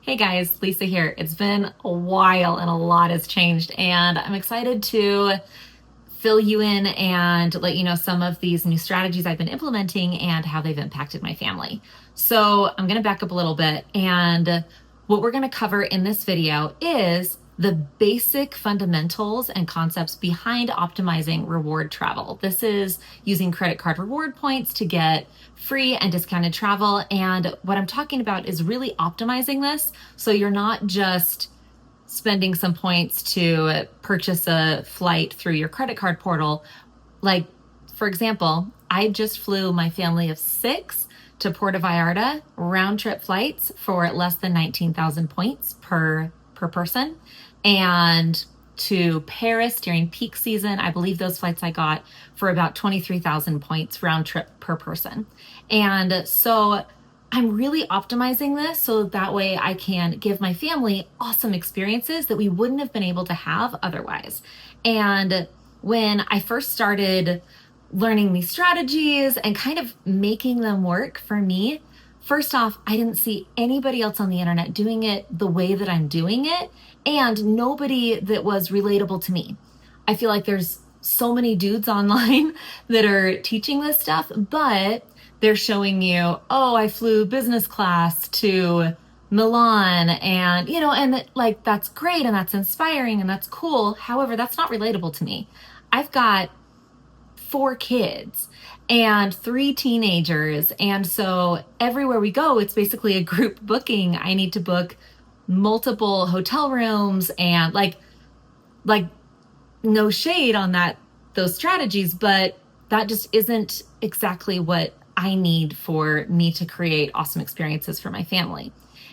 Hey guys, Lisa here. It's been a while and a lot has changed, and I'm excited to fill you in and let you know some of these new strategies I've been implementing and how they've impacted my family. So I'm going to back up a little bit, and what we're going to cover in this video is the basic fundamentals and concepts behind optimizing reward travel. This is using credit card reward points to get free and discounted travel. And what I'm talking about is really optimizing this so you're not just spending some points to purchase a flight through your credit card portal. Like, for example, I just flew my family of 6 to Puerto Vallarta, round trip flights for less than 19,000 points per person. And to Paris during peak season, I believe those flights I got for about 23,000 points round trip per person. And so I'm really optimizing this so that way I can give my family awesome experiences that we wouldn't have been able to have otherwise. And when I first started learning these strategies and kind of making them work for me, first off, I didn't see anybody else on the internet doing it the way that I'm doing it, and nobody that was relatable to me. I feel like there's so many dudes online that are teaching this stuff, but they're showing you, oh, I flew business class to Milan, and like that's great and that's inspiring and that's cool. However, that's not relatable to me. I've got 4 kids and 3 teenagers, and so everywhere we go, it's basically a group booking. I need to book multiple hotel rooms, and like no shade on those strategies, but that just isn't exactly what I need for me to create awesome experiences for my family.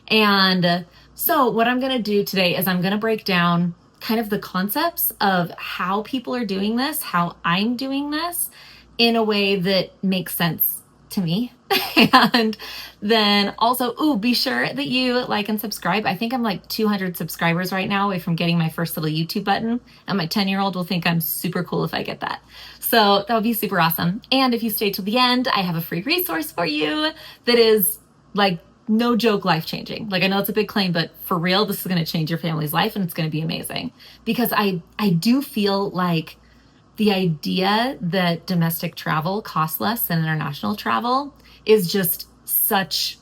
And so what I'm going to do today is I'm going to break down kind of the concepts of how people are doing this, how I'm doing this in a way that makes sense to me. And then also, be sure that you like and subscribe. I think I'm like 200 subscribers right now away from getting my first little YouTube button, and my 10-year-old will think I'm super cool if I get that. So that would be super awesome. And if you stay till the end, I have a free resource for you that is like no joke life-changing. Like, I know it's a big claim, but for real, this is going to change your family's life, and it's going to be amazing. Because I do feel like the idea that domestic travel costs less than international travel is just such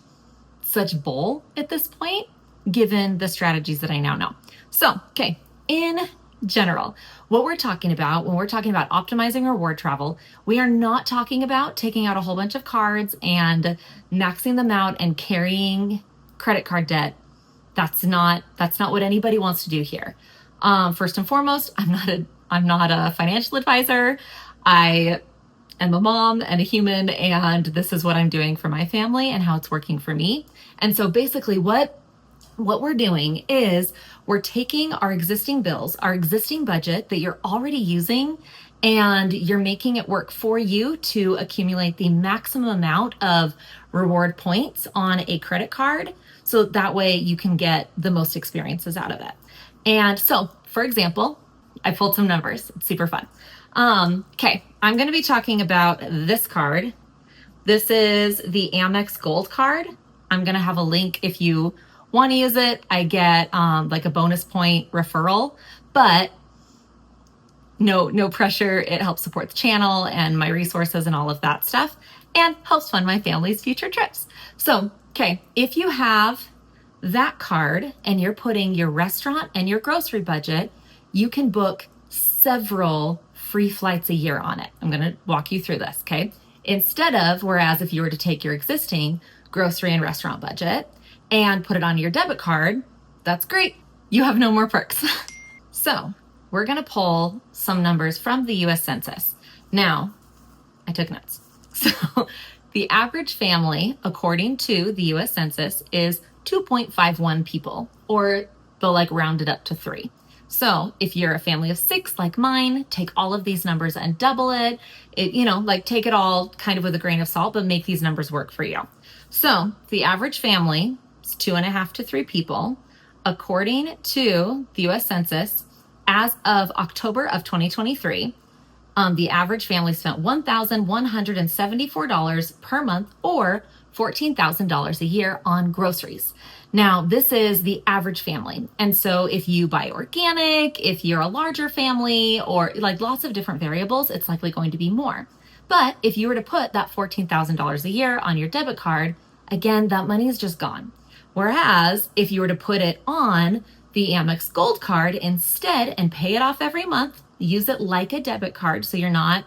bull at this point, given the strategies that I now know. So, okay, in general, what we're talking about when we're talking about optimizing reward travel, we are not talking about taking out a whole bunch of cards and maxing them out and carrying credit card debt. That's not what anybody wants to do here. First and foremost, I'm not a financial advisor. I am a mom and a human, and this is what I'm doing for my family and how it's working for me. And so basically what we're doing is we're taking our existing bills, our existing budget that you're already using, and you're making it work for you to accumulate the maximum amount of reward points on a credit card. So that way you can get the most experiences out of it. And so, for example, I pulled some numbers. It's super fun. Okay, I'm going to be talking about this card. This is the Amex Gold card. I'm going to have a link if you want to use it. I get like a bonus point referral, but no pressure. It helps support the channel and my resources and all of that stuff, and helps fund my family's future trips. So, okay, if you have that card and you're putting your restaurant and your grocery budget, you can book several free flights a year on it. I'm going to walk you through this, okay? Whereas if you were to take your existing grocery and restaurant budget and put it on your debit card, that's great. You have no more perks. So we're going to pull some numbers from the US Census. Now, I took notes. So the average family, according to the US Census, is 2.51 people, or they'll like round it up to 3. So if you're a family of 6 like mine, take all of these numbers and double it. Take it all kind of with a grain of salt, but make these numbers work for you. So the average family is 2.5 to 3 people. According to the US Census, as of October of 2023, the average family spent $1,174 per month, or $14,000 a year on groceries. Now, this is the average family. And so if you buy organic, if you're a larger family, or like lots of different variables, it's likely going to be more. But if you were to put that $14,000 a year on your debit card, again, that money is just gone. Whereas if you were to put it on the Amex Gold card instead and pay it off every month, use it like a debit card so you're not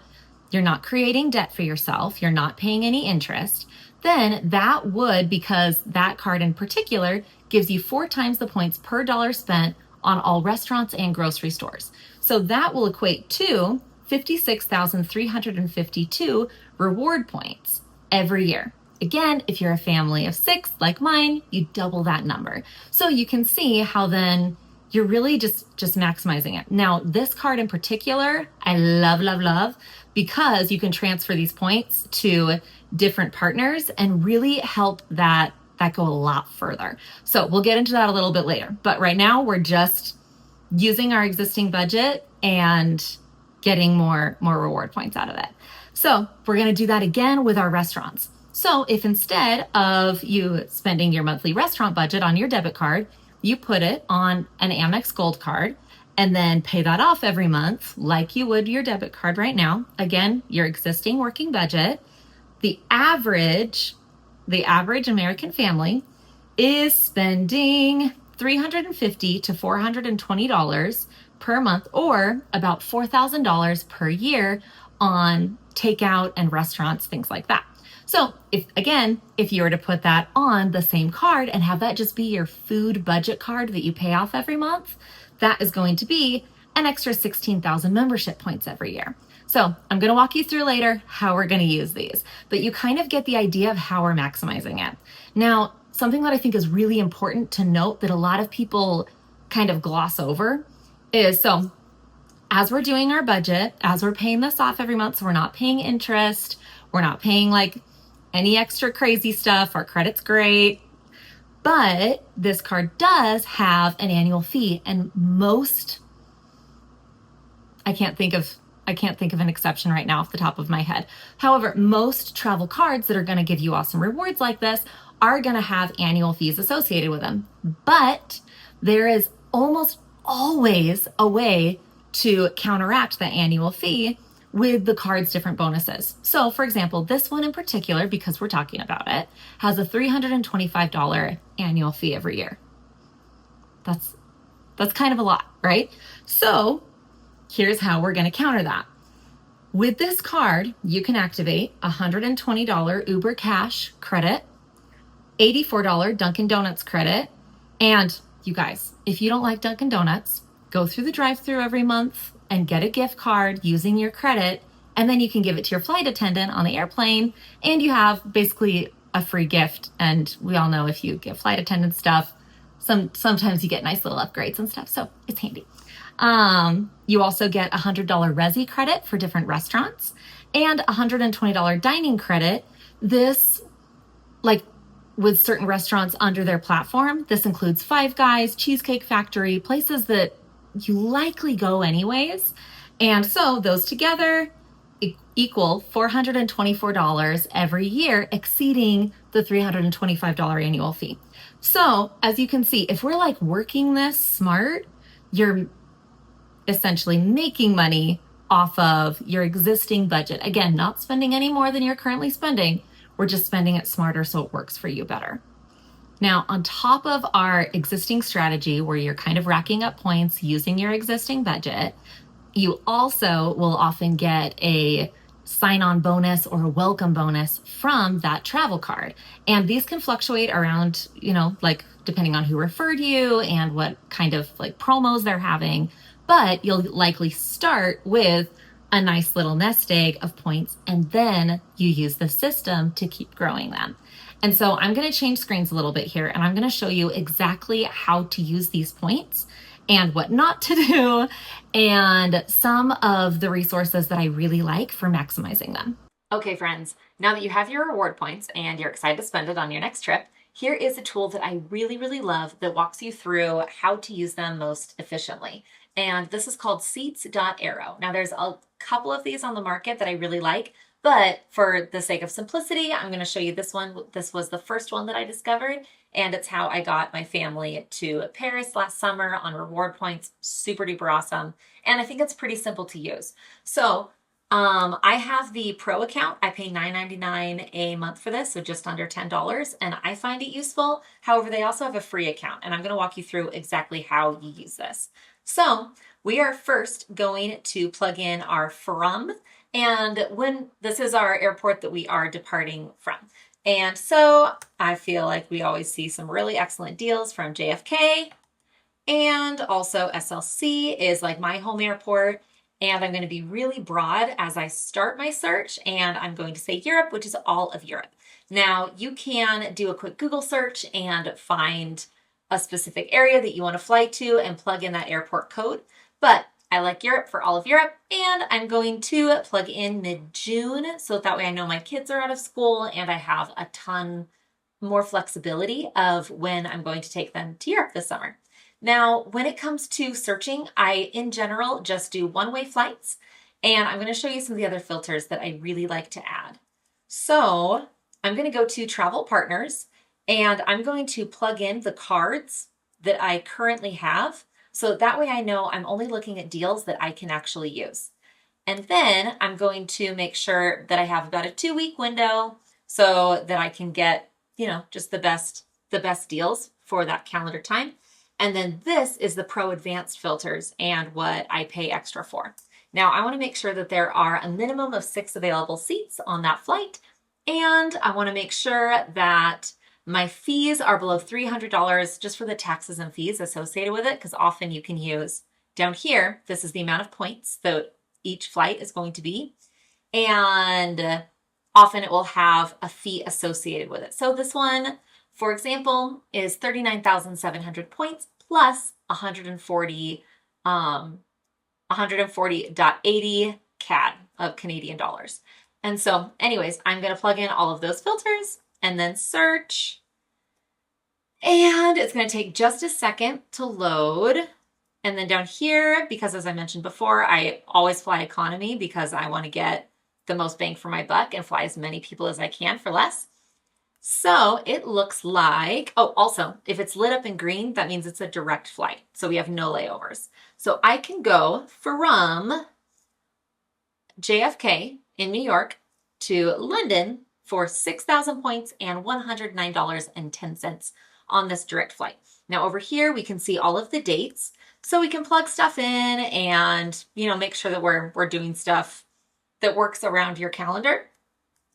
creating debt for yourself, you're not paying any interest, then that would, because that card in particular gives you 4 times the points per dollar spent on all restaurants and grocery stores. So that will equate to 56,352 reward points every year. Again, if you're a family of 6 like mine, you double that number. So you can see how then you're really just maximizing it. Now, this card in particular, I love because you can transfer these points to different partners and really help that go a lot further. So we'll get into that a little bit later. But right now we're just using our existing budget and getting more reward points out of it. So we're going to do that again with our restaurants. So if instead of you spending your monthly restaurant budget on your debit card, you put it on an Amex Gold card and then pay that off every month like you would your debit card right now. Again, your existing working budget. The average American family is spending $350 to $420 per month, or about $4,000 per year on takeout and restaurants, things like that. So if you were to put that on the same card and have that just be your food budget card that you pay off every month, that is going to be an extra 16,000 membership points every year. So I'm going to walk you through later how we're going to use these, but you kind of get the idea of how we're maximizing it. Now, something that I think is really important to note that a lot of people kind of gloss over is, so as we're doing our budget, as we're paying this off every month, so we're not paying interest, we're not paying like any extra crazy stuff, our credit's great, but this card does have an annual fee, and I can't think of an exception right now off the top of my head. However, most travel cards that are going to give you awesome rewards like this are going to have annual fees associated with them. But there is almost always a way to counteract that annual fee with the card's different bonuses. So for example, this one in particular, because we're talking about it, has a $325 annual fee every year. That's kind of a lot, right? So here's how we're going to counter that. With this card, you can activate a $120 Uber Cash credit, $84 Dunkin' Donuts credit, and you guys, if you don't like Dunkin' Donuts, go through the drive-thru every month and get a gift card using your credit, and then you can give it to your flight attendant on the airplane, and you have basically a free gift. And we all know if you give flight attendant stuff, sometimes you get nice little upgrades and stuff, so it's handy. You also get a $100 Resi credit for different restaurants and a $120 dining credit. This, like with certain restaurants under their platform, this includes Five Guys, Cheesecake Factory, places that you likely go anyways. And so those together equal $424 every year, exceeding the $325 annual fee. So as you can see, if we're like working this smart, you're essentially making money off of your existing budget. Again, not spending any more than you're currently spending. We're just spending it smarter so it works for you better. Now, on top of our existing strategy where you're kind of racking up points using your existing budget, you also will often get a sign-on bonus or a welcome bonus from that travel card. And these can fluctuate around, like depending on who referred you and what kind of like promos they're having. But you'll likely start with a nice little nest egg of points, and then you use the system to keep growing them. And so I'm going to change screens a little bit here, and I'm going to show you exactly how to use these points and what not to do, and some of the resources that I really like for maximizing them. Okay, friends, now that you have your reward points and you're excited to spend it on your next trip, here is a tool that I really, really love that walks you through how to use them most efficiently. And this is called Seats.Arrow. Now there's a couple of these on the market that I really like, But for the sake of simplicity, I'm going to show you this one. This was the first one that I discovered, and it's how I got my family to Paris last summer on reward points. Super duper awesome. And I think it's pretty simple to use. So I have the pro account. I pay $9.99 a month for this, so just under $10, and I find it useful. However, they also have a free account, and I'm going to walk you through exactly how you use this. So we are first going to plug in our from, and when this is our airport that we are departing from. And so I feel like we always see some really excellent deals from JFK, and also SLC is like my home airport. And I'm going to be really broad as I start my search, and I'm going to say Europe, which is all of Europe. Now, you can do a quick Google search and find a specific area that you want to fly to and plug in that airport code. But I like Europe for all of Europe, and I'm going to plug in mid-June, so that way I know my kids are out of school and I have a ton more flexibility of when I'm going to take them to Europe this summer. Now, when it comes to searching, I, in general, just do one-way flights, and I'm going to show you some of the other filters that I really like to add. So I'm going to go to Travel Partners, and I'm going to plug in the cards that I currently have, so that way I know I'm only looking at deals that I can actually use. And then I'm going to make sure that I have about a 2-week window so that I can get, just the best deals for that calendar time. And then this is the Pro Advanced filters and what I pay extra for. Now, I want to make sure that there are a minimum of 6 available seats on that flight. And I want to make sure that my fees are below $300 just for the taxes and fees associated with it, because often you can use down here, this is the amount of points that each flight is going to be. And often it will have a fee associated with it. So this one, for example, is 39,700 points plus 140.80 CAD of Canadian dollars. And so anyways, I'm going to plug in all of those filters and then search. And it's going to take just a second to load. And then down here, because as I mentioned before, I always fly economy because I want to get the most bang for my buck and fly as many people as I can for less. So it looks like, oh, also, if it's lit up in green, that means it's a direct flight. So we have no layovers. So I can go from JFK in New York to London for 6,000 points and $109.10 on this direct flight. Now over here, we can see all of the dates. So we can plug stuff in and, make sure that we're doing stuff that works around your calendar.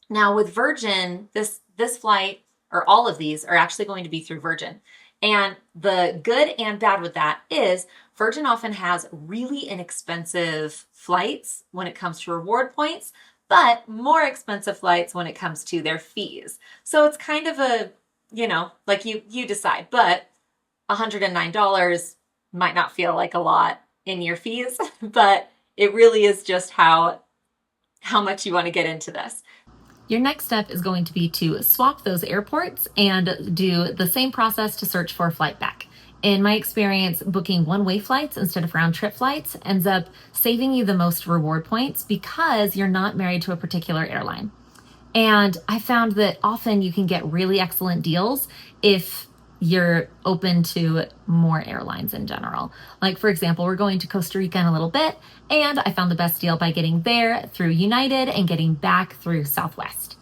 Now with Virgin, this flight, or all of these, are actually going to be through Virgin. And the good and bad with that is Virgin often has really inexpensive flights when it comes to reward points, but more expensive flights when it comes to their fees. So it's kind of a, like you decide, but $109 might not feel like a lot in your fees, but it really is just how much you want to get into this. Your next step is going to be to swap those airports and do the same process to search for a flight back. In my experience, booking one-way flights instead of round-trip flights ends up saving you the most reward points because you're not married to a particular airline. And I found that often you can get really excellent deals if you're open to more airlines in general. Like, for example, we're going to Costa Rica in a little bit, and I found the best deal by getting there through United and getting back through Southwest.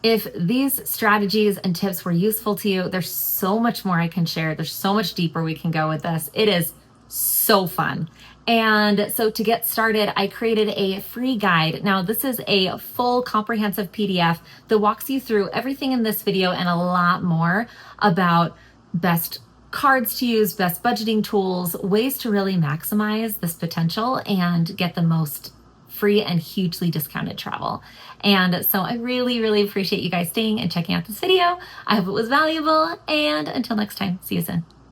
If these strategies and tips were useful to you, there's so much more I can share. There's so much deeper we can go with this. It is so fun. And so to get started, I created a free guide. Now, this is a full comprehensive PDF that walks you through everything in this video and a lot more about best cards to use, best budgeting tools, ways to really maximize this potential and get the most free and hugely discounted travel. And so I really, really appreciate you guys staying and checking out this video. I hope it was valuable, and until next time, see you soon.